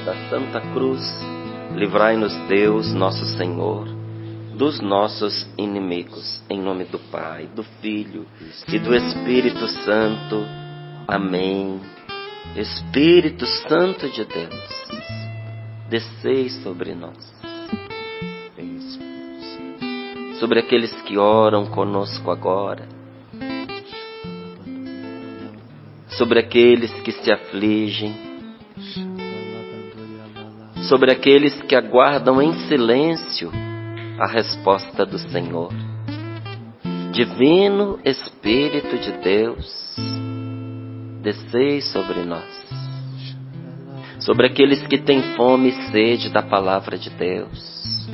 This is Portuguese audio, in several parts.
da Santa Cruz, livrai-nos Deus, nosso Senhor, dos nossos inimigos. Em nome do Pai, do Filho e do Espírito Santo. Amém. Espírito Santo de Deus, descei sobre nós, sobre aqueles que oram conosco agora, sobre aqueles que se afligem, sobre aqueles que aguardam em silêncio a resposta do Senhor. Divino Espírito de Deus, descei sobre nós, sobre aqueles que têm fome e sede da palavra de Deus,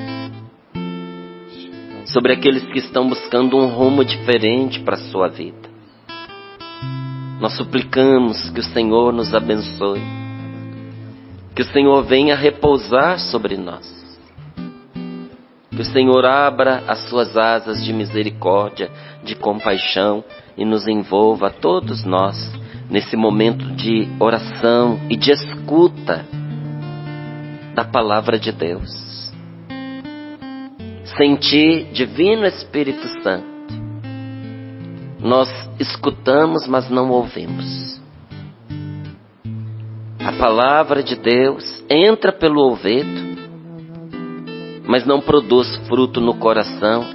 sobre aqueles que estão buscando um rumo diferente para a sua vida. Nós suplicamos que o Senhor nos abençoe, que o Senhor venha repousar sobre nós, que o Senhor abra as suas asas de misericórdia, de compaixão e nos envolva a todos nós nesse momento de oração e de escuta da palavra de Deus. Sem Ti, Divino Espírito Santo, nós escutamos, mas não ouvimos. A palavra de Deus entra pelo ouvido, mas não produz fruto no coração,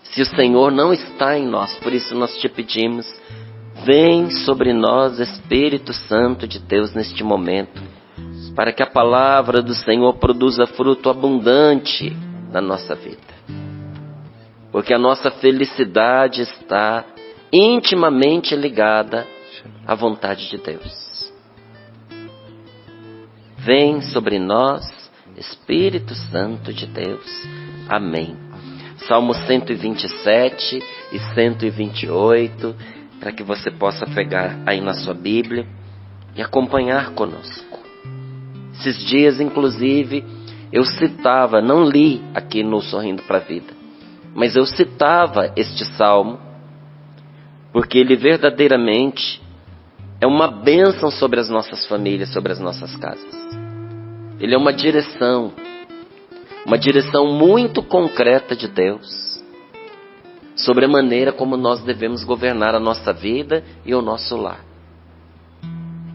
se o Senhor não está em nós. Por isso nós te pedimos, vem sobre nós, Espírito Santo de Deus, neste momento, para que a palavra do Senhor produza fruto abundante na nossa vida. Porque a nossa felicidade está intimamente ligada à vontade de Deus. Vem sobre nós, Espírito Santo de Deus. Amém. Salmo 127 e 128, para que você possa pegar aí na sua Bíblia e acompanhar conosco. Esses dias, inclusive, eu citava, não li aqui no Sorrindo para a Vida, mas eu citava este salmo, porque ele verdadeiramente é uma bênção sobre as nossas famílias, sobre as nossas casas. Ele é uma direção muito concreta de Deus, sobre a maneira como nós devemos governar a nossa vida e o nosso lar.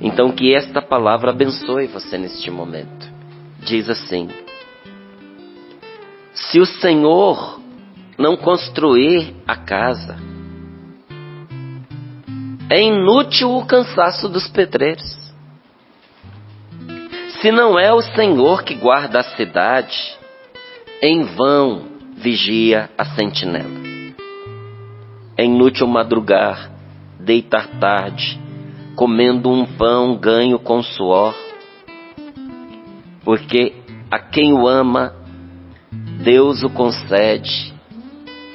Então que esta palavra abençoe você neste momento. Diz assim: se o Senhor não construir a casa, é inútil o cansaço dos pedreiros. Se não é o Senhor que guarda a cidade, em vão vigia a sentinela. É inútil madrugar, deitar tarde, comendo um pão ganho com suor, porque a quem o ama, Deus o concede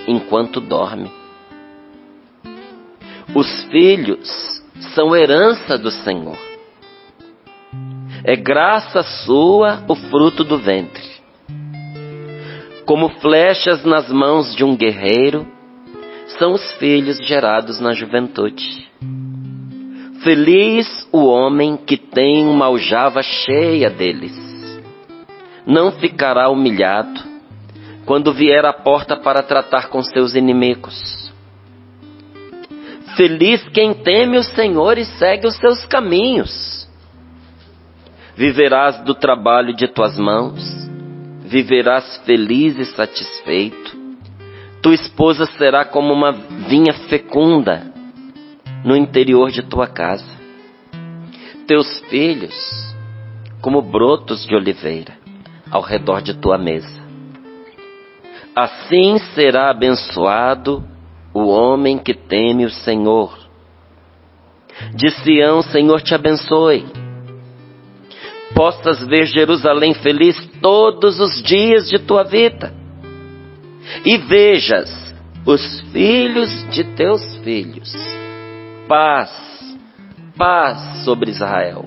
enquanto dorme. Os filhos são herança do Senhor. É graça sua o fruto do ventre. Como flechas nas mãos de um guerreiro, são os filhos gerados na juventude. Feliz o homem que tem uma aljava cheia deles. Não ficará humilhado quando vier à porta para tratar com seus inimigos. Feliz quem teme o Senhor e segue os seus caminhos. Viverás do trabalho de tuas mãos, viverás feliz e satisfeito. Tua esposa será como uma vinha fecunda no interior de tua casa. Teus filhos como brotos de oliveira ao redor de tua mesa. Assim será abençoado o homem que teme o Senhor. De Sião, Senhor te abençoe. Possas ver Jerusalém feliz todos os dias de tua vida. E vejas os filhos de teus filhos. Paz, paz sobre Israel.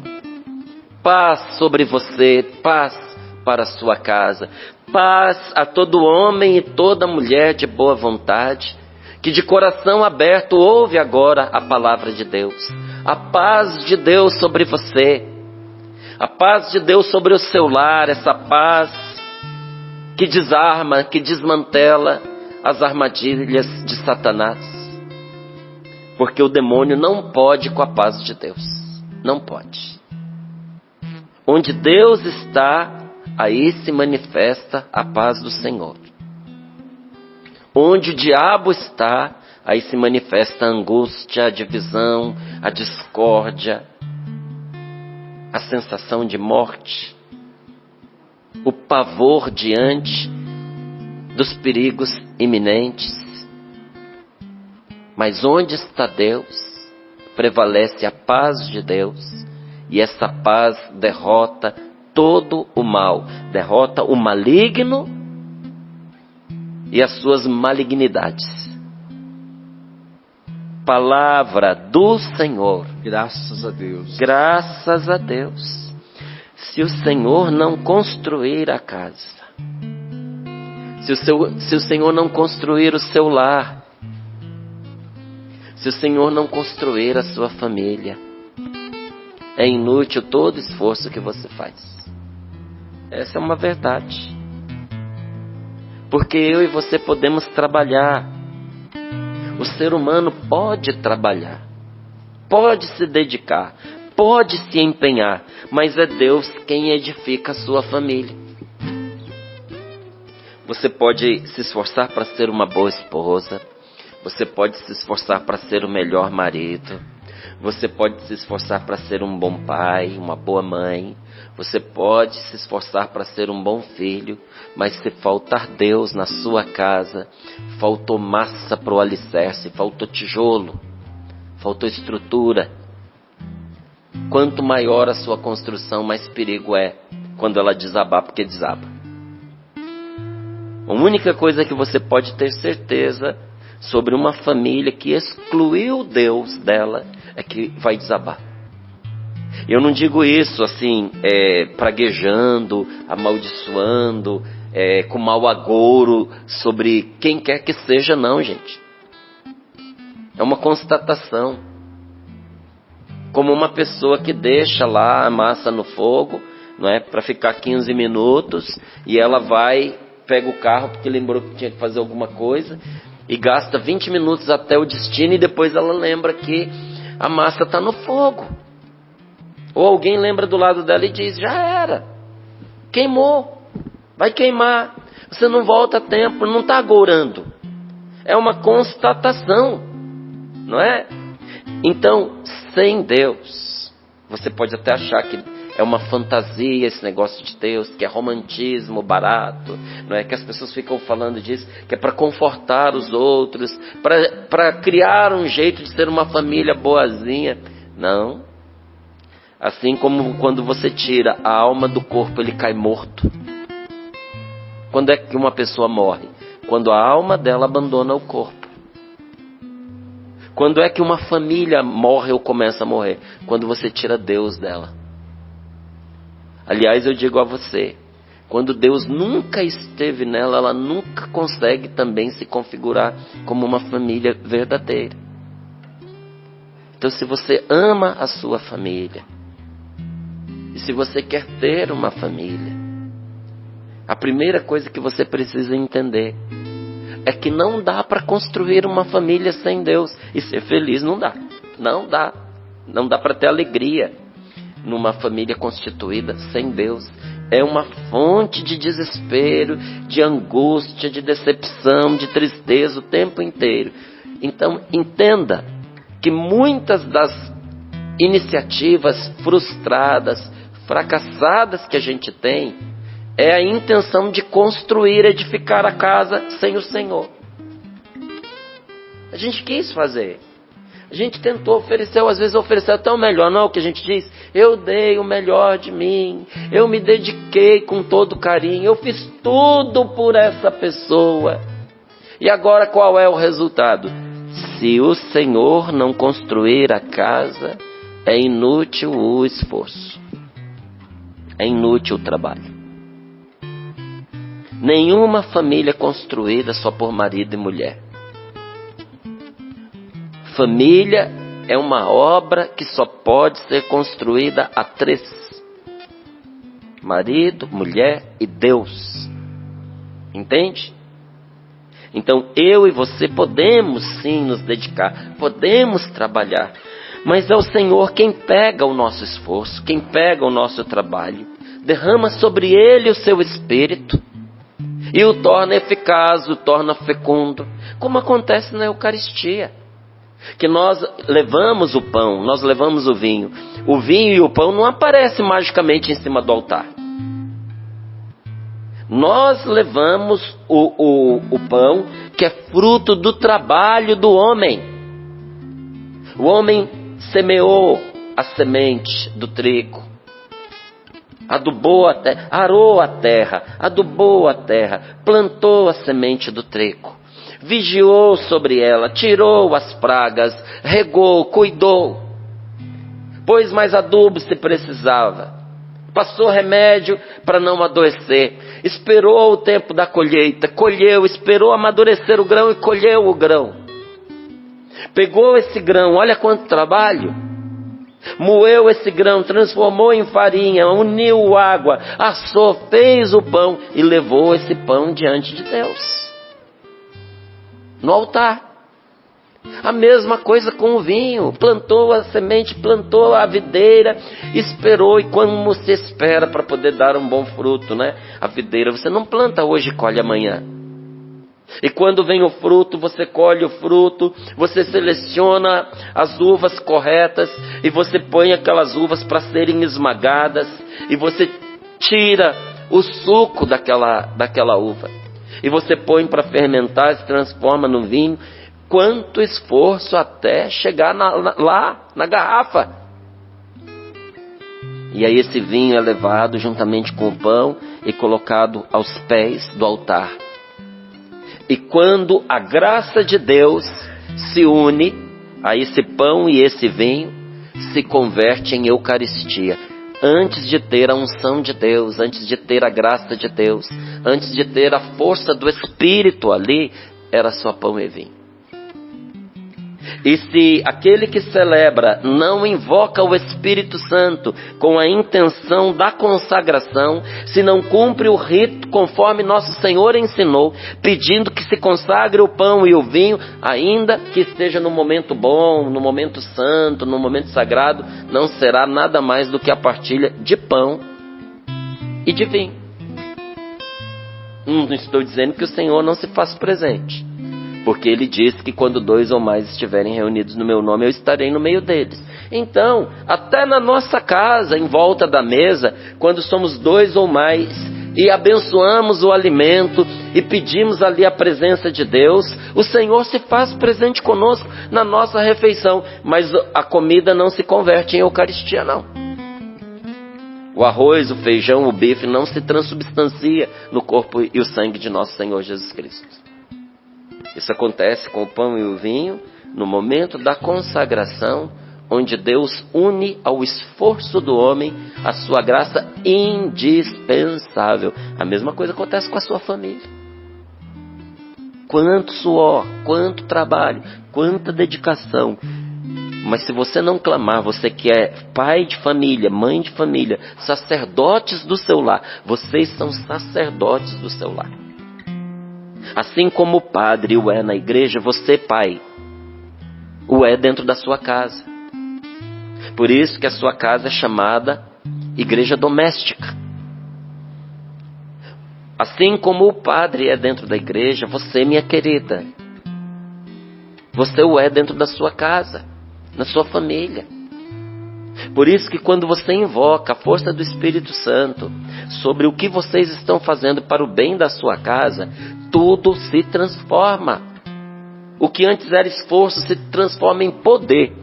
Paz sobre você, paz para a sua casa. Paz a todo homem e toda mulher de boa vontade, que de coração aberto ouve agora a palavra de Deus. A paz de Deus sobre você. A paz de Deus sobre o seu lar, essa paz que desarma, que desmantela as armadilhas de Satanás. Porque o demônio não pode com a paz de Deus. Não pode. Onde Deus está, aí se manifesta a paz do Senhor. Onde o diabo está, aí se manifesta a angústia, a divisão, a discórdia, a sensação de morte, o pavor diante dos perigos iminentes. Mas onde está Deus, prevalece a paz de Deus, e essa paz derrota todo o mal, derrota o maligno e as suas malignidades. Palavra do Senhor. Graças a Deus. Graças a Deus. Se o Senhor não construir a casa, se o Senhor não construir o seu lar, se o Senhor não construir a sua família, é inútil todo esforço que você faz. Essa é uma verdade. Porque eu e você podemos trabalhar. O ser humano pode trabalhar, pode se dedicar, pode se empenhar, mas é Deus quem edifica a sua família. Você pode se esforçar para ser uma boa esposa, você pode se esforçar para ser o melhor marido, você pode se esforçar para ser um bom pai, uma boa mãe, você pode se esforçar para ser um bom filho, mas se faltar Deus na sua casa, faltou massa para o alicerce, faltou tijolo, faltou estrutura. Quanto maior a sua construção, mais perigo é quando ela desabar, porque desaba. A única coisa que você pode ter certeza sobre uma família que excluiu Deus dela é que vai desabar. Eu não digo isso assim, praguejando, amaldiçoando, com mau agouro sobre quem quer que seja, não, gente. É uma constatação. Como uma pessoa que deixa lá a massa no fogo, não é, para ficar 15 minutos, e ela vai, pega o carro porque lembrou que tinha que fazer alguma coisa, e gasta 20 minutos até o destino, e depois ela lembra que a massa está no fogo. Ou alguém lembra do lado dela e diz, já era, queimou, vai queimar, você não volta a tempo, não está agourando. É uma constatação, não é? Então, sem Deus, você pode até achar que é uma fantasia esse negócio de Deus, que é romantismo barato, não é? Que as pessoas ficam falando disso, que é para confortar os outros, para criar um jeito de ser uma família boazinha. Não. Assim como quando você tira a alma do corpo, ele cai morto. Quando é que uma pessoa morre? Quando a alma dela abandona o corpo. Quando é que uma família morre ou começa a morrer? Quando você tira Deus dela. Aliás, eu digo a você, quando Deus nunca esteve nela, ela nunca consegue também se configurar como uma família verdadeira. Então, se você ama a sua família, e se você quer ter uma família, a primeira coisa que você precisa entender é que não dá para construir uma família sem Deus e ser feliz. Não dá. Não dá. Não dá para ter alegria numa família constituída sem Deus. É uma fonte de desespero, de angústia, de decepção, de tristeza o tempo inteiro. Então, entenda que muitas das iniciativas frustradas, fracassadas que a gente tem, é a intenção de construir, edificar a casa sem o Senhor. A gente quis fazer. A gente tentou oferecer, ou às vezes oferecer até o melhor. Não é o que a gente diz? Eu dei o melhor de mim. Eu me dediquei com todo carinho. Eu fiz tudo por essa pessoa. E agora qual é o resultado? Se o Senhor não construir a casa, é inútil o esforço. É inútil o trabalho. Nenhuma família construída só por marido e mulher. Família é uma obra que só pode ser construída a três. marido, mulher e Deus. Entende? Então eu e você podemos sim nos dedicar, podemos trabalhar, mas é o Senhor quem pega o nosso esforço, quem pega o nosso trabalho, derrama sobre ele o seu Espírito e o torna eficaz, o torna fecundo, como acontece na Eucaristia, que nós levamos o pão, nós levamos o vinho e o pão não aparecem magicamente em cima do altar. Nós levamos o pão, que é fruto do trabalho do homem. O homem semeou a semente do trigo, adubou a terra, arou a terra, adubou a terra, plantou a semente do trigo, vigiou sobre ela, tirou as pragas, regou, cuidou, pôs mais adubo se precisava, passou remédio para não adoecer, esperou o tempo da colheita, colheu, esperou amadurecer o grão e colheu o grão. Pegou esse grão, olha quanto trabalho, moeu esse grão, transformou em farinha, uniu água, assou, fez o pão e levou esse pão diante de Deus, no altar. A mesma coisa com o vinho, plantou a semente, plantou a videira, esperou, e como se espera para poder dar um bom fruto, né? A videira você não planta hoje e colhe amanhã. E quando vem o fruto, você colhe o fruto, você seleciona as uvas corretas e você põe aquelas uvas para serem esmagadas e você tira o suco daquela uva e você põe para fermentar, se transforma no vinho. Quanto esforço até chegar lá na garrafa. E aí esse vinho é levado juntamente com o pão e colocado aos pés do altar. E quando a graça de Deus se une a esse pão e esse vinho, se converte em Eucaristia. Antes de ter a unção de Deus, antes de ter a graça de Deus, antes de ter a força do Espírito ali, era só pão e vinho. E se aquele que celebra não invoca o Espírito Santo com a intenção da consagração, se não cumpre o rito conforme nosso Senhor ensinou, pedindo que se consagre o pão e o vinho, ainda que esteja no momento bom, no momento santo, no momento sagrado, não será nada mais do que a partilha de pão e de vinho. Não estou dizendo que o Senhor não se faz presente, porque Ele disse que quando 2 ou mais estiverem reunidos no meu nome, eu estarei no meio deles. Então, até na nossa casa, em volta da mesa, quando somos 2 ou mais, e abençoamos o alimento, e pedimos ali a presença de Deus, o Senhor se faz presente conosco na nossa refeição, mas a comida não se converte em Eucaristia, não. O arroz, o feijão, o bife não se transubstancia no corpo e o sangue de nosso Senhor Jesus Cristo. Isso acontece com o pão e o vinho no momento da consagração, onde Deus une ao esforço do homem a sua graça indispensável. A mesma coisa acontece com a sua família. Quanto suor, quanto trabalho, quanta dedicação. Mas se você não clamar, você que é pai de família, mãe de família, sacerdotes do seu lar, vocês são sacerdotes do seu lar. Assim como o padre o é na igreja, você, pai, o é dentro da sua casa. Por isso que a sua casa é chamada igreja doméstica. Assim como o padre é dentro da igreja, você, minha querida, você o é dentro da sua casa, na sua família. Por isso que quando você invoca a força do Espírito Santo sobre o que vocês estão fazendo para o bem da sua casa, tudo se transforma. O que antes era esforço se transforma em poder.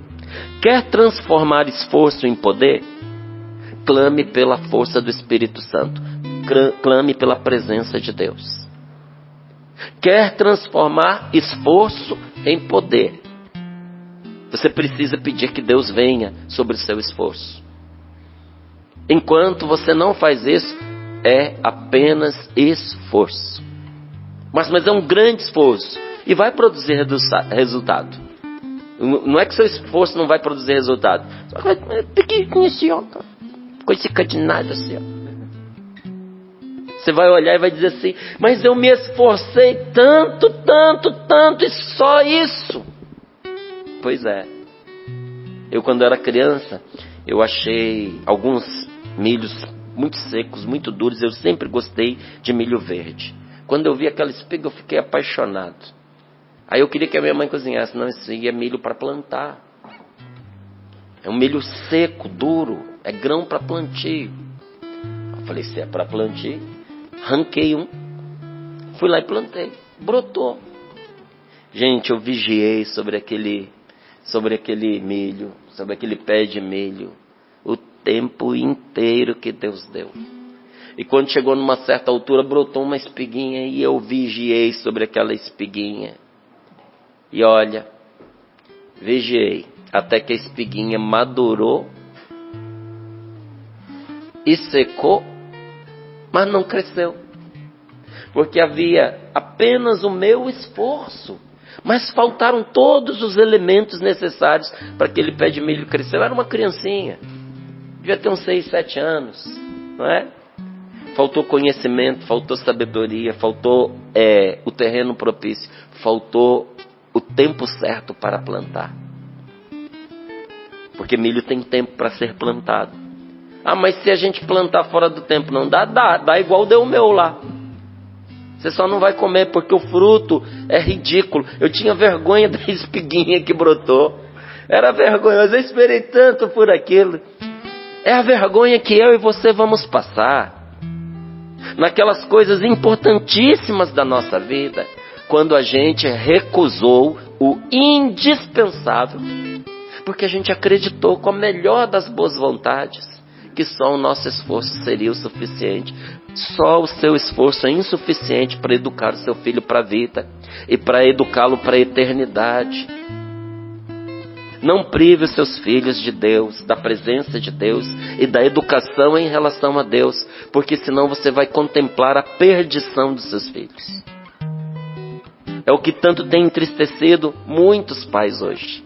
Quer transformar esforço em poder? Clame pela força do Espírito Santo. Clame pela presença de Deus. Quer transformar esforço em poder? Você precisa pedir que Deus venha sobre o seu esforço. Enquanto você não faz isso, é apenas esforço. Mas é um grande esforço e vai produzir resultado. Não é que seu esforço não vai produzir resultado. Só que é pequenininho assim, ó. Coisa de nada assim, ó. Você vai olhar e vai dizer assim, mas eu me esforcei tanto, e só isso. Pois é. Eu, quando era criança, eu achei alguns milhos muito secos, muito duros. Eu sempre gostei de milho verde. Quando eu vi aquela espiga, eu fiquei apaixonado. Aí eu queria que a minha mãe cozinhasse. Não, isso aí é milho para plantar. É um milho seco, duro. É grão para plantio. Eu falei, se é para plantio, arranquei um. Fui lá e plantei. Brotou. Gente, eu vigiei sobre aquele milho, sobre aquele pé de milho, o tempo inteiro que Deus deu. E quando chegou numa certa altura, brotou uma espiguinha e eu vigiei sobre aquela espiguinha. E olha, vigiei até que a espiguinha madurou e secou, mas não cresceu. Porque havia apenas o meu esforço, mas faltaram todos os elementos necessários para aquele pé de milho crescer. Eu era uma criancinha, devia ter uns 6, 7 anos, não é? Faltou conhecimento, faltou sabedoria, faltou o terreno propício, faltou o tempo certo para plantar. Porque milho tem tempo para ser plantado. Ah, mas se a gente plantar fora do tempo, não dá? Dá igual deu o meu lá. Você só não vai comer porque o fruto é ridículo. Eu tinha vergonha da espiguinha que brotou. Era vergonhoso, eu esperei tanto por aquilo. É a vergonha que eu e você vamos passar naquelas coisas importantíssimas da nossa vida, quando a gente recusou o indispensável, porque a gente acreditou com a melhor das boas vontades que só o nosso esforço seria o suficiente. Só o seu esforço é insuficiente para educar o seu filho para a vida e para educá-lo para a eternidade. Não prive os seus filhos de Deus, da presença de Deus e da educação em relação a Deus, porque senão você vai contemplar a perdição dos seus filhos. É o que tanto tem entristecido muitos pais hoje.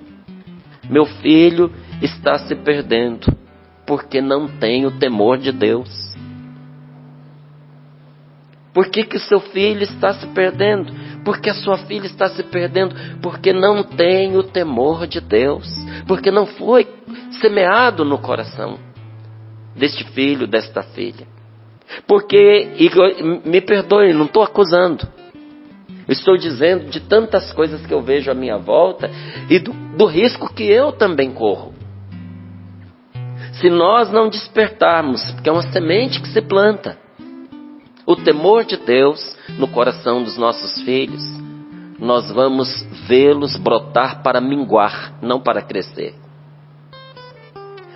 Meu filho está se perdendo porque não tem o temor de Deus. Por que o seu filho está se perdendo? Porque a sua filha está se perdendo porque não tem o temor de Deus. Porque não foi semeado no coração deste filho, desta filha. Porque, e me perdoe, não estou acusando. Eu estou dizendo de tantas coisas que eu vejo à minha volta e do risco que eu também corro. Se nós não despertarmos, porque é uma semente que se planta, o temor de Deus no coração dos nossos filhos, nós vamos vê-los brotar para minguar, não para crescer.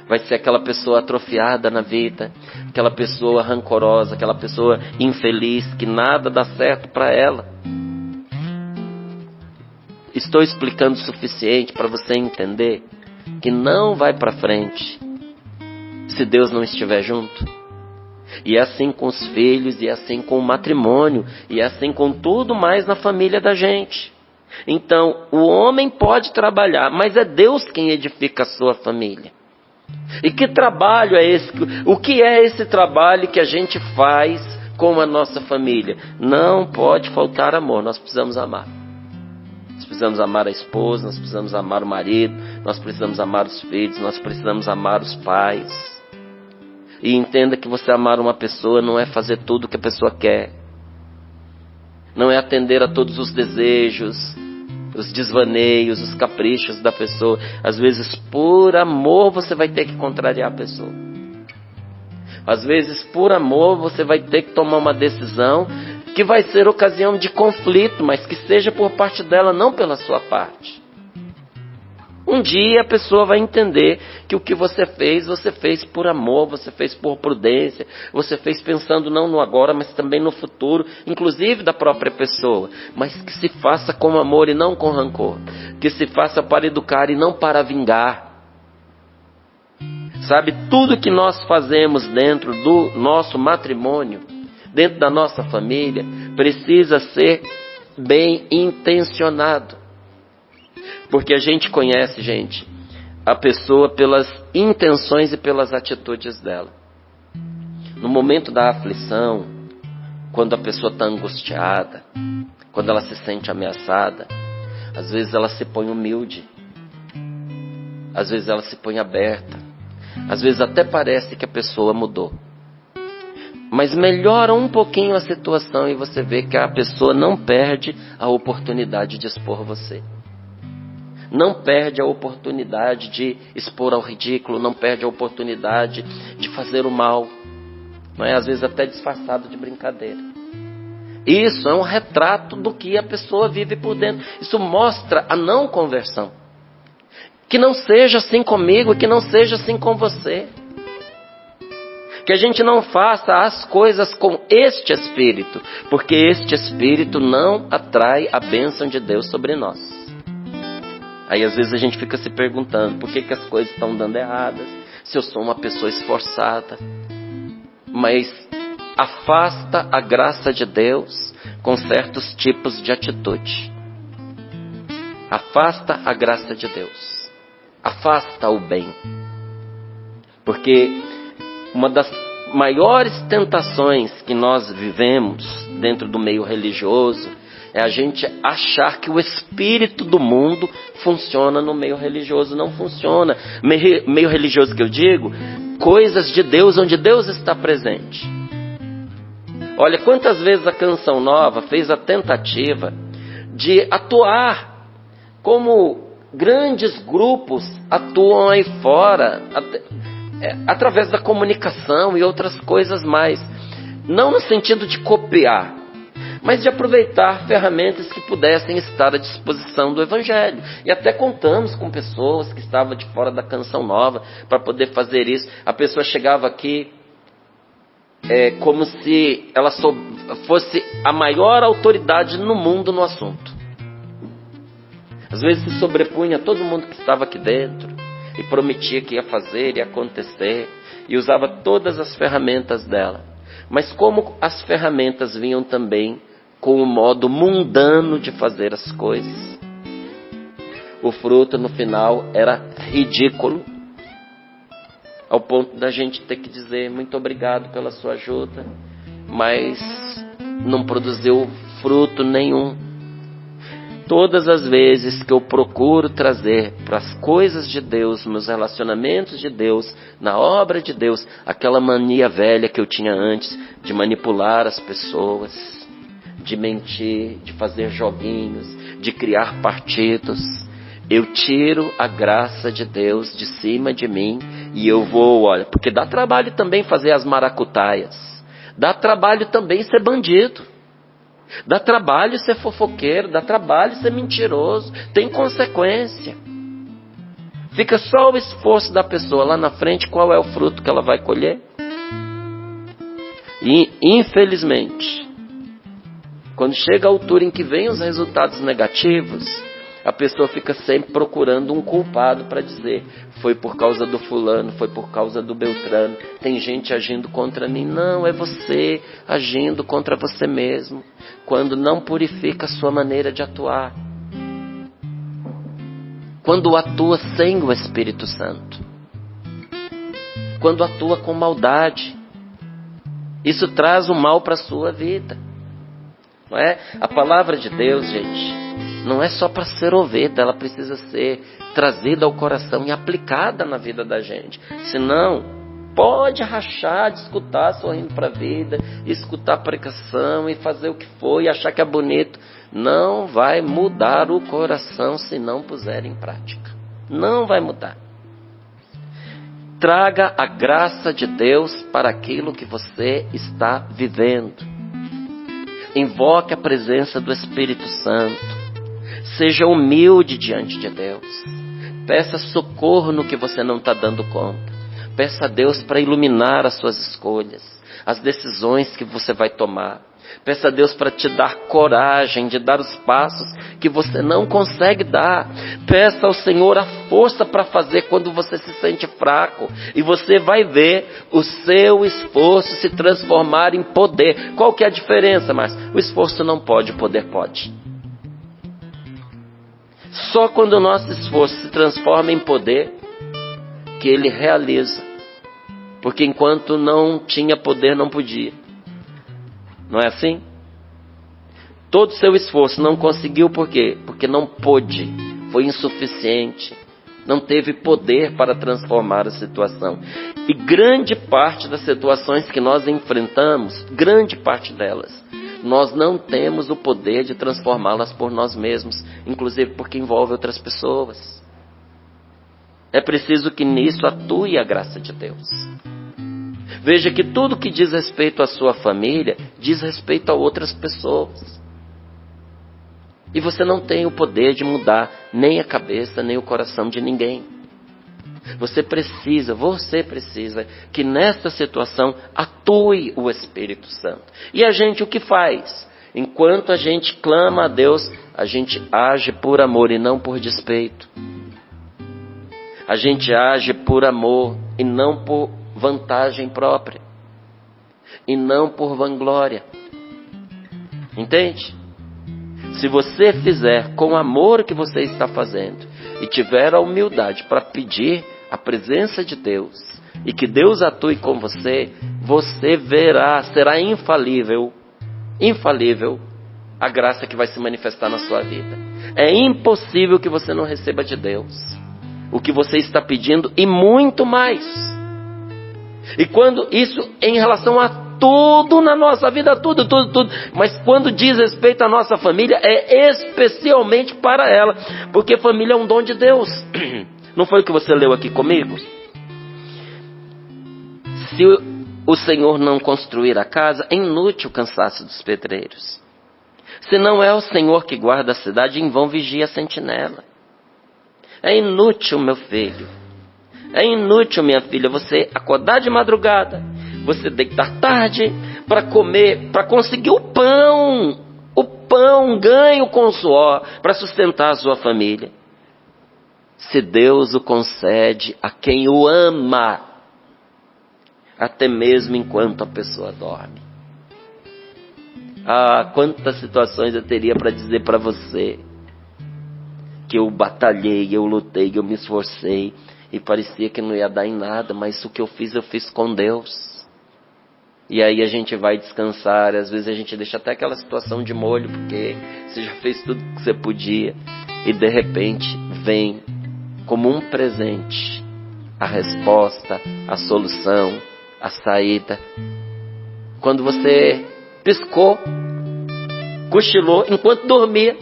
Vai ser aquela pessoa atrofiada na vida, aquela pessoa rancorosa, aquela pessoa infeliz, que nada dá certo para ela. Estou explicando o suficiente para você entender que não vai para frente se Deus não estiver junto. E é assim com os filhos, e é assim com o matrimônio, e é assim com tudo mais na família da gente. Então, o homem pode trabalhar, mas é Deus quem edifica a sua família. E que trabalho é esse? O que é esse trabalho que a gente faz com a nossa família? Não pode faltar amor, nós precisamos amar. Nós precisamos amar a esposa, nós precisamos amar o marido, nós precisamos amar os filhos, nós precisamos amar os pais. E entenda que você amar uma pessoa não é fazer tudo o que a pessoa quer. Não é atender a todos os desejos, os desvaneios, os caprichos da pessoa. Às vezes, por amor, você vai ter que contrariar a pessoa. Às vezes, por amor, você vai ter que tomar uma decisão que vai ser ocasião de conflito, mas que seja por parte dela, não pela sua parte. Um dia a pessoa vai entender que o que você fez por amor, você fez por prudência, você fez pensando não no agora, mas também no futuro, inclusive da própria pessoa. Mas que se faça com amor e não com rancor. Que se faça para educar e não para vingar. Sabe, tudo que nós fazemos dentro do nosso matrimônio, dentro da nossa família, precisa ser bem intencionado. Porque a gente conhece, gente, a pessoa pelas intenções e pelas atitudes dela. No momento da aflição, quando a pessoa está angustiada, quando ela se sente ameaçada, às vezes ela se põe humilde, às vezes ela se põe aberta, às vezes até parece que a pessoa mudou. Mas melhora um pouquinho a situação e você vê que a pessoa não perde a oportunidade de expor você. Não perde a oportunidade de expor ao ridículo, não perde a oportunidade de fazer o mal. Não é? Às vezes até disfarçado de brincadeira. Isso é um retrato do que a pessoa vive por dentro. Isso mostra a não conversão. Que não seja assim comigo, que não seja assim com você. Que a gente não faça as coisas com este espírito, porque este espírito não atrai a bênção de Deus sobre nós. Aí às vezes a gente fica se perguntando, por que as coisas estão dando erradas, se eu sou uma pessoa esforçada. Mas afasta a graça de Deus com certos tipos de atitude. Afasta a graça de Deus. Afasta o bem. Porque uma das maiores tentações que nós vivemos dentro do meio religioso é a gente achar que o espírito do mundo funciona no meio religioso. Não funciona. Meio religioso que eu digo, coisas de Deus onde Deus está presente. Olha quantas vezes a Canção Nova fez a tentativa de atuar como grandes grupos atuam aí fora, através da comunicação e outras coisas mais. Não no sentido de copiar, mas de aproveitar ferramentas que pudessem estar à disposição do Evangelho. E até contamos com pessoas que estavam de fora da Canção Nova para poder fazer isso. A pessoa chegava aqui como se ela fosse a maior autoridade no mundo no assunto. Às vezes se sobrepunha a todo mundo que estava aqui dentro e prometia que ia fazer e acontecer e usava todas as ferramentas dela. Mas como as ferramentas vinham também com o modo mundano de fazer as coisas, o fruto no final era ridículo, ao ponto da gente ter que dizer muito obrigado pela sua ajuda, mas não produziu fruto nenhum. Todas as vezes que eu procuro trazer para as coisas de Deus, meus relacionamentos de Deus, na obra de Deus, aquela mania velha que eu tinha antes de manipular as pessoas, de mentir, de fazer joguinhos, de criar partidos, eu tiro a graça de Deus de cima de mim e eu vou, olha, porque dá trabalho também fazer as maracutaias, dá trabalho também ser bandido, dá trabalho ser fofoqueiro, dá trabalho ser mentiroso, tem consequência. Fica só o esforço da pessoa lá na frente, qual é o fruto que ela vai colher? E infelizmente, quando chega a altura em que vem os resultados negativos, a pessoa fica sempre procurando um culpado para dizer, foi por causa do fulano, foi por causa do Beltrano, tem gente agindo contra mim. Não, é você agindo contra você mesmo, quando não purifica a sua maneira de atuar, quando atua sem o Espírito Santo, quando atua com maldade. Isso traz o mal para a sua vida, não é? A palavra de Deus, gente, não é só para ser ouvida, ela precisa ser trazida ao coração e aplicada na vida da gente. Senão, pode rachar de escutar sorrindo para a vida, escutar a pregação e fazer o que for e achar que é bonito. Não vai mudar o coração se não puser em prática. Não vai mudar. Traga a graça de Deus para aquilo que você está vivendo. Invoque a presença do Espírito Santo. Seja humilde diante de Deus. Peça socorro no que você não está dando conta. Peça a Deus para iluminar as suas escolhas, as decisões que você vai tomar. Peça a Deus para te dar coragem de dar os passos que você não consegue dar. Peça ao Senhor a força para fazer quando você se sente fraco. E você vai ver o seu esforço se transformar em poder. Qual que é a diferença, Márcio? O esforço não pode, o poder pode. Só quando o nosso esforço se transforma em poder, que ele realiza. Porque enquanto não tinha poder, não podia. Não é assim? Todo o seu esforço não conseguiu, por quê? Porque não pôde, foi insuficiente, não teve poder para transformar a situação. E grande parte das situações que nós enfrentamos, grande parte delas, nós não temos o poder de transformá-las por nós mesmos, inclusive porque envolve outras pessoas. É preciso que nisso atue a graça de Deus. Veja que tudo que diz respeito à sua família, diz respeito a outras pessoas. E você não tem o poder de mudar nem a cabeça, nem o coração de ninguém. Você precisa que nesta situação atue o Espírito Santo. E a gente o que faz? Enquanto a gente clama a Deus, a gente age por amor e não por despeito. A gente age por amor e não por vantagem própria. E não por vanglória. Entende? Se você fizer com o amor que você está fazendo e tiver a humildade para pedir a presença de Deus e que Deus atue com você, você verá, será infalível a graça que vai se manifestar na sua vida. É impossível que você não receba de Deus o que você está pedindo e muito mais. E quando isso em relação a tudo na nossa vida, tudo. Mas quando diz respeito à nossa família, é especialmente para ela. Porque família é um dom de Deus. Não foi o que você leu aqui comigo? Se o Senhor não construir a casa, é inútil o cansaço dos pedreiros. Se não é o Senhor que guarda a cidade, em vão vigia a sentinela. É inútil, meu filho. É inútil, minha filha, você acordar de madrugada, você deitar tarde para comer, para conseguir o pão ganho com suor para sustentar a sua família. Se Deus o concede a quem o ama, até mesmo enquanto a pessoa dorme. Ah, quantas situações eu teria para dizer para você que eu batalhei, eu lutei, eu me esforcei e parecia que não ia dar em nada, mas o que eu fiz com Deus. E aí a gente vai descansar, às vezes a gente deixa até aquela situação de molho, porque você já fez tudo que você podia. E de repente vem como um presente a resposta, a solução, a saída. Quando você piscou, cochilou, enquanto dormia,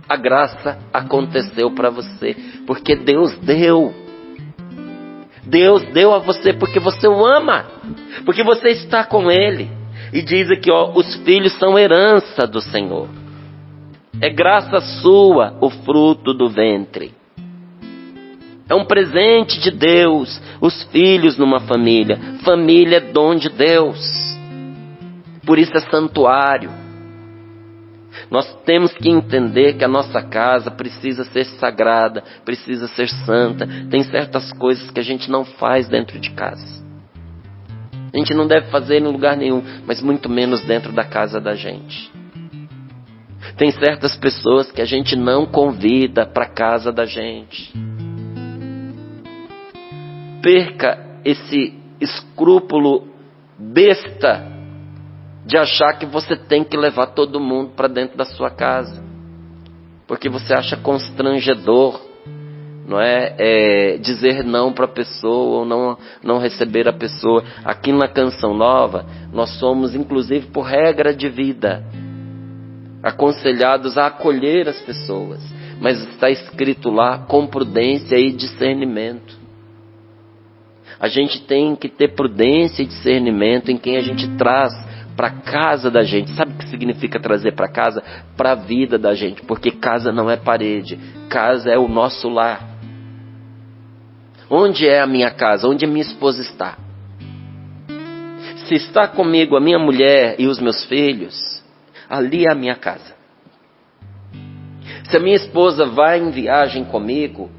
a graça aconteceu para você, porque Deus deu. Deus deu a você porque você o ama, porque você está com Ele. E diz aqui, os filhos são herança do Senhor. É graça sua o fruto do ventre. É um presente de Deus, os filhos numa família. Família é dom de Deus. Por isso é santuário. Nós temos que entender que a nossa casa precisa ser sagrada, precisa ser santa. Tem certas coisas que a gente não faz dentro de casa. A gente não deve fazer em lugar nenhum, mas muito menos dentro da casa da gente. Tem certas pessoas que a gente não convida para a casa da gente. Perca esse escrúpulo besta de achar que você tem que levar todo mundo para dentro da sua casa, porque você acha constrangedor, não é, dizer não para a pessoa ou não receber a pessoa. Aqui na Canção Nova, nós somos, inclusive por regra de vida, aconselhados a acolher as pessoas, mas está escrito lá com prudência e discernimento. A gente tem que ter prudência e discernimento em quem a gente traz para a casa da gente. Sabe o que significa trazer para casa? Para a vida da gente, porque casa não é parede, casa é o nosso lar. Onde é a minha casa? Onde a minha esposa está? Se está comigo a minha mulher e os meus filhos, ali é a minha casa. Se a minha esposa vai em viagem comigo,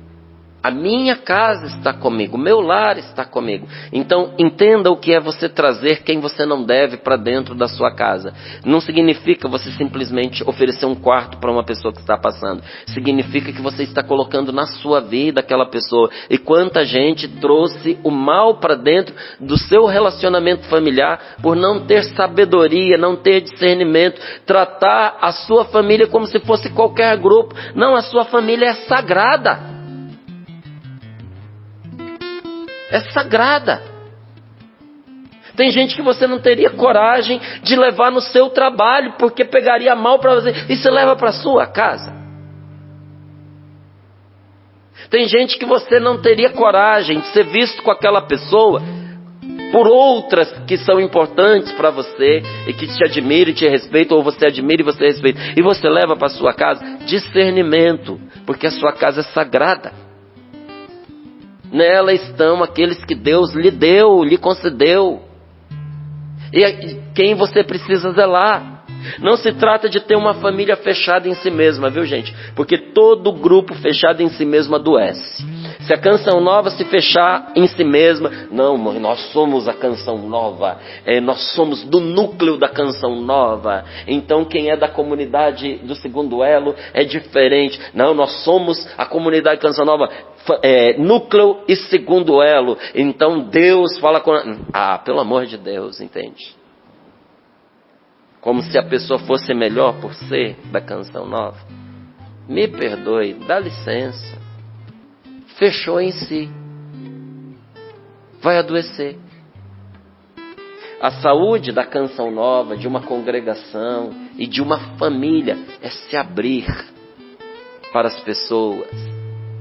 A minha casa está comigo, o meu lar está comigo. Então, entenda o que é você trazer quem você não deve para dentro da sua casa. Não significa você simplesmente oferecer um quarto para uma pessoa que está passando. Significa que você está colocando na sua vida aquela pessoa. E quanta gente trouxe o mal para dentro do seu relacionamento familiar por não ter sabedoria, não ter discernimento, tratar a sua família como se fosse qualquer grupo. Não, a sua família é sagrada. É sagrada. Tem gente que você não teria coragem de levar no seu trabalho, porque pegaria mal para você, e você leva para sua casa. Tem gente que você não teria coragem de ser visto com aquela pessoa, por outras que são importantes para você, e que te admiram e te respeitam, ou você admira e você respeita, e você leva para sua casa. Discernimento, porque a sua casa é sagrada. Nela estão aqueles que Deus lhe deu, lhe concedeu. E quem você precisa zelar. Não se trata de ter uma família fechada em si mesma, viu, gente? Porque todo grupo fechado em si mesmo adoece. Se a Canção Nova se fechar em si mesma, não, mãe, nós somos a Canção Nova, nós somos do núcleo da Canção Nova, então quem é da comunidade do segundo elo é diferente. Não, nós somos a comunidade Canção Nova, núcleo e segundo elo, então Deus fala com... pelo amor de Deus, entende? Como se a pessoa fosse melhor por ser da Canção Nova. Me perdoe, dá licença. Fechou em si. Vai adoecer. A saúde da Canção Nova, de uma congregação e de uma família, é se abrir para as pessoas,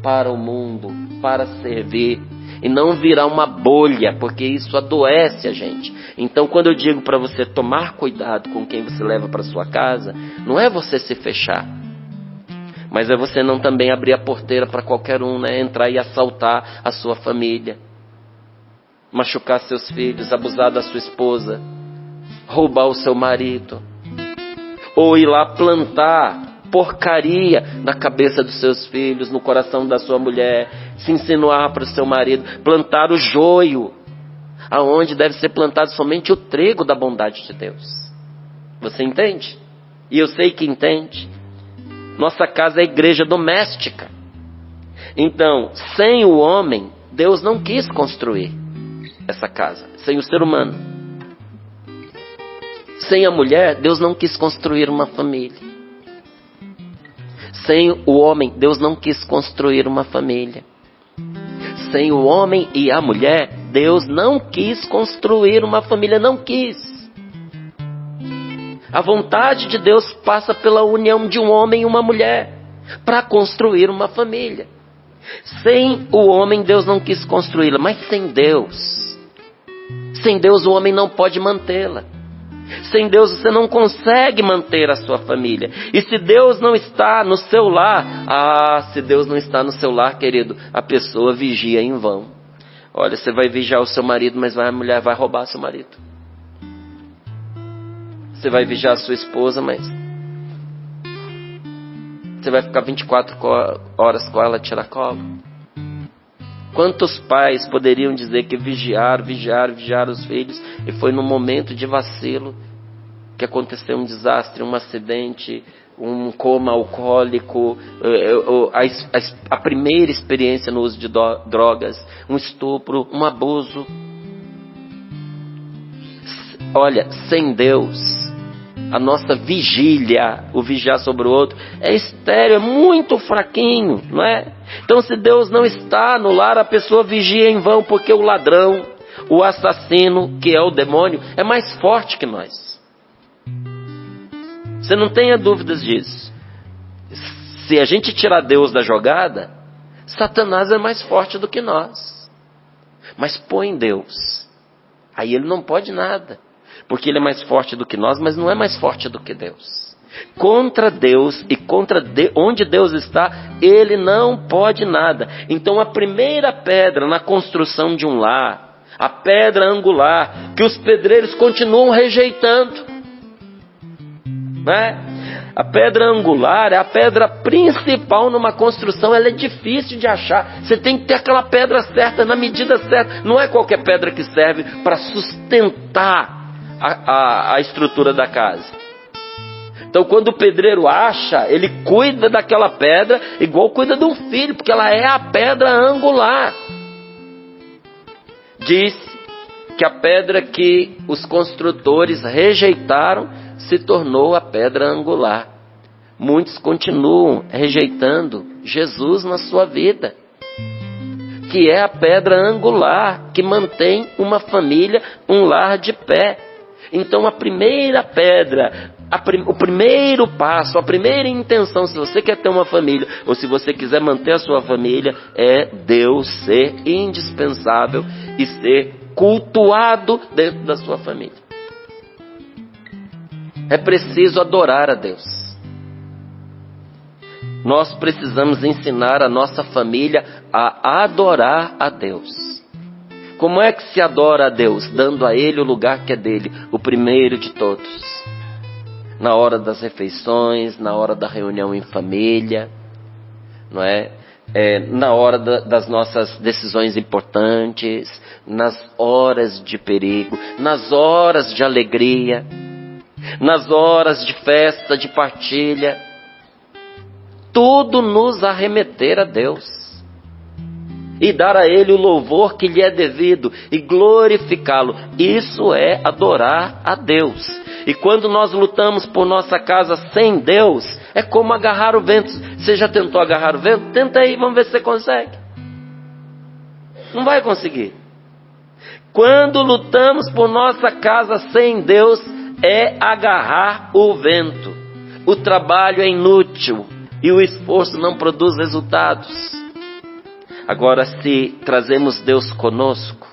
para o mundo, para servir. E não virar uma bolha, porque isso adoece a gente. Então, quando eu digo para você tomar cuidado com quem você leva para sua casa, não é você se fechar, mas é você não também abrir a porteira para qualquer um, né? Entrar e assaltar a sua família, machucar seus filhos, abusar da sua esposa, roubar o seu marido, ou ir lá plantar porcaria na cabeça dos seus filhos, no coração da sua mulher, se insinuar para o seu marido, plantar o joio, aonde deve ser plantado somente o trigo da bondade de Deus. Você entende? E eu sei que entende. Nossa casa é a igreja doméstica. Então, sem o homem, Deus não quis construir essa casa. Sem o ser humano. Sem a mulher, Deus não quis construir uma família. Sem o homem, Deus não quis construir uma família. Sem o homem e a mulher, Deus não quis construir uma família, não quis. A vontade de Deus passa pela união de um homem e uma mulher para construir uma família. Sem o homem, Deus não quis construí-la, mas sem Deus o homem não pode mantê-la. Sem Deus você não consegue manter a sua família. E se Deus não está no seu lar, se Deus não está no seu lar, querido, a pessoa vigia em vão. Olha, você vai vigiar o seu marido, mas a mulher vai roubar seu marido. Você vai vigiar a sua esposa, mas você vai ficar 24 horas com ela, tirar colo. Quantos pais poderiam dizer que vigiaram os filhos, e foi num momento de vacilo que aconteceu um desastre, um acidente, um coma alcoólico, a primeira experiência no uso de drogas, um estupro, um abuso. Olha, sem Deus, a nossa vigília, o vigiar sobre o outro, é estéril, é muito fraquinho, não é? Então, se Deus não está no lar, a pessoa vigia em vão, porque o ladrão, o assassino, que é o demônio, é mais forte que nós. Você não tenha dúvidas disso. Se a gente tirar Deus da jogada, Satanás é mais forte do que nós. Mas põe Deus, aí ele não pode nada, porque ele é mais forte do que nós, mas não é mais forte do que Deus. Contra Deus e onde Deus está, ele não pode nada. Então a primeira pedra na construção de um lar, a pedra angular, que os pedreiros continuam rejeitando, né? A pedra angular é a pedra principal numa construção. Ela é difícil de achar. Você tem que ter aquela pedra certa, na medida certa. Não é qualquer pedra que serve para sustentar a estrutura da casa. Então, quando o pedreiro acha, ele cuida daquela pedra igual cuida de um filho, porque ela é a pedra angular. Disse que a pedra que os construtores rejeitaram se tornou a pedra angular. Muitos continuam rejeitando Jesus na sua vida, que é a pedra angular que mantém uma família, um lar de pé. Então a primeira pedra, o primeiro passo, a primeira intenção, se você quer ter uma família, ou se você quiser manter a sua família, é Deus ser indispensável e ser cultuado dentro da sua família. É preciso adorar a Deus. Nós precisamos ensinar a nossa família a adorar a Deus. Como é que se adora a Deus? Dando a Ele o lugar que é dele, o primeiro de todos. Na hora das refeições, na hora da reunião em família, não é? Na hora das nossas decisões importantes, nas horas de perigo, nas horas de alegria, nas horas de festa, de partilha. Tudo nos arremeter a Deus. E dar a Ele o louvor que lhe é devido e glorificá-lo. Isso é adorar a Deus. E quando nós lutamos por nossa casa sem Deus, é como agarrar o vento. Você já tentou agarrar o vento? Tenta aí, vamos ver se você consegue. Não vai conseguir. Quando lutamos por nossa casa sem Deus, é agarrar o vento. O trabalho é inútil e o esforço não produz resultados. Agora, se trazemos Deus conosco,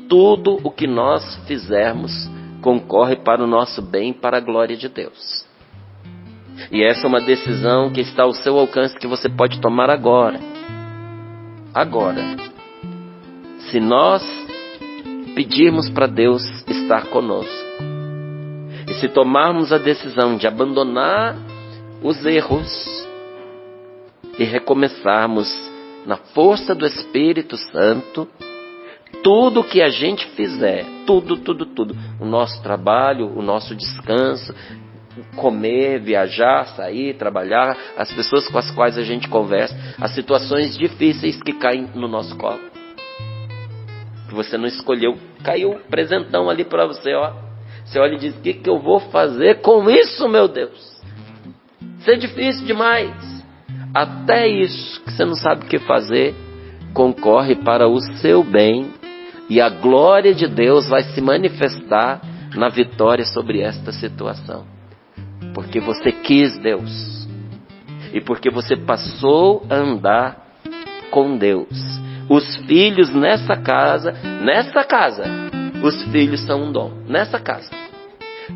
tudo o que nós fizermos concorre para o nosso bem, para a glória de Deus. E essa é uma decisão que está ao seu alcance, que você pode tomar agora. Agora. Se nós pedirmos para Deus estar conosco, e se tomarmos a decisão de abandonar os erros e recomeçarmos na força do Espírito Santo, tudo que a gente fizer, tudo, o nosso trabalho, o nosso descanso, comer, viajar, sair, trabalhar, as pessoas com as quais a gente conversa, as situações difíceis que caem no nosso colo, que você não escolheu, caiu um presentão ali para você, ó. Você olha e diz: o que eu vou fazer com isso, meu Deus? Isso é difícil demais. Até isso que você não sabe o que fazer, concorre para o seu bem, e a glória de Deus vai se manifestar na vitória sobre esta situação. Porque você quis Deus, e porque você passou a andar com Deus. Os filhos nessa casa, os filhos são um dom, nessa casa.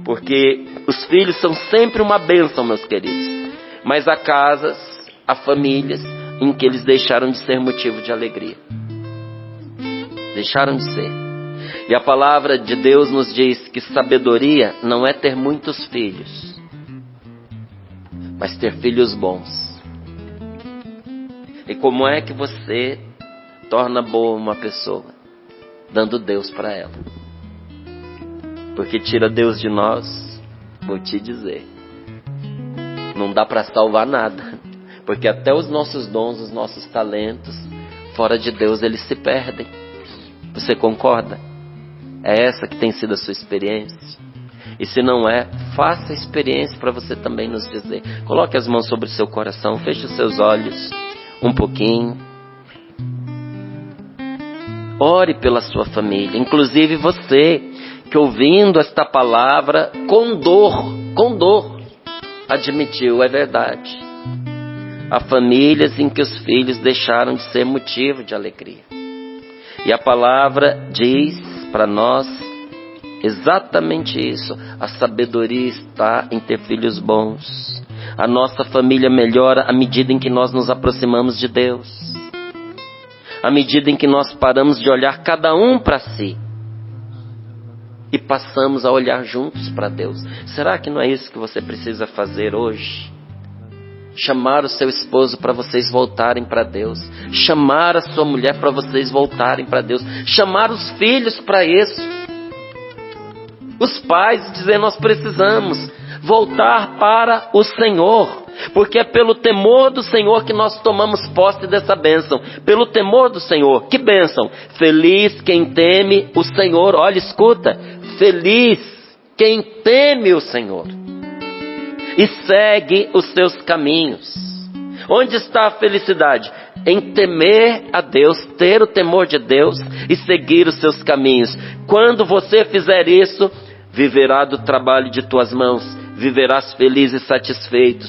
Porque os filhos são sempre uma bênção, meus queridos. Mas há casas, há famílias em que eles deixaram de ser motivo de alegria. Deixaram de ser. E a palavra de Deus nos diz que sabedoria não é ter muitos filhos, mas ter filhos bons. E como é que você torna boa uma pessoa? Dando Deus para ela. Porque tira Deus de nós, vou te dizer, não dá para salvar nada. Porque até os nossos dons, os nossos talentos, fora de Deus, eles se perdem. Você concorda? É essa que tem sido a sua experiência? E se não é, faça a experiência para você também nos dizer. Coloque as mãos sobre o seu coração, feche os seus olhos um pouquinho. Ore pela sua família, inclusive você que ouvindo esta palavra com dor, admitiu, é verdade. Há famílias em que os filhos deixaram de ser motivo de alegria. E a palavra diz para nós exatamente isso. A sabedoria está em ter filhos bons. A nossa família melhora à medida em que nós nos aproximamos de Deus. À medida em que nós paramos de olhar cada um para si. e passamos a olhar juntos para Deus. Será que não é isso que você precisa fazer hoje? Chamar o seu esposo para vocês voltarem para Deus. Chamar a sua mulher para vocês voltarem para Deus. Chamar os filhos para isso. Os pais dizer, nós precisamos voltar para o Senhor. Porque é pelo temor do Senhor que nós tomamos posse dessa bênção. Pelo temor do Senhor. Que bênção? Feliz quem teme o Senhor. Olha, escuta. Feliz quem teme o Senhor e segue os seus caminhos. Onde está a felicidade? Em temer a Deus, ter o temor de Deus e seguir os seus caminhos. Quando você fizer isso, viverá do trabalho de tuas mãos, viverás feliz e satisfeito.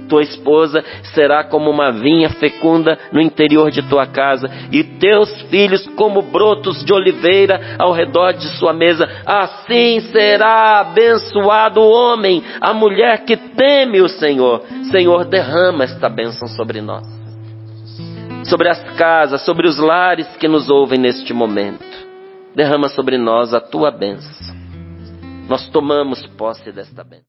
Tua esposa será como uma vinha fecunda no interior de tua casa, e teus filhos como brotos de oliveira ao redor de sua mesa. Assim será abençoado o homem, a mulher que teme o Senhor. Senhor, derrama esta bênção sobre nós, sobre as casas, sobre os lares que nos ouvem neste momento. Derrama sobre nós a tua bênção. Nós tomamos posse desta bênção.